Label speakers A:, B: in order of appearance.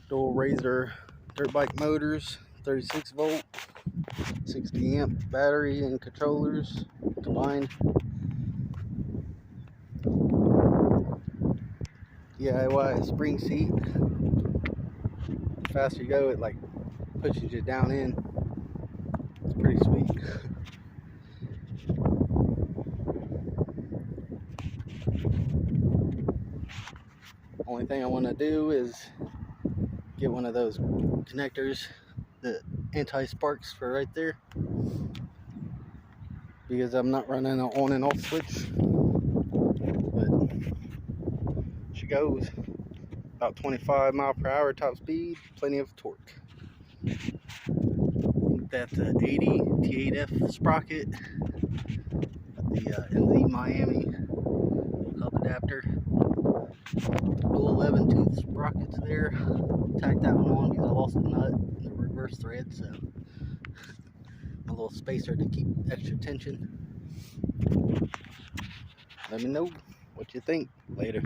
A: Dual Razor dirt bike motors, 36 volt, 60 amp battery and controllers combined. DIY spring seat. The faster you go, it like pushes you down in. It's pretty sweet. Only thing I want to do is get one of those connectors, the anti-sparks for right there, because I'm not running an on and off switch. But she goes about 25 mile per hour top speed, plenty of torque. That's a 80 T8F sprocket, the MZ Miami hub adapter, dual 11 tooth sprockets there. Tacked that one on because I lost the nut in the reverse thread, so a little spacer to keep extra tension. Let me know what you think. Later.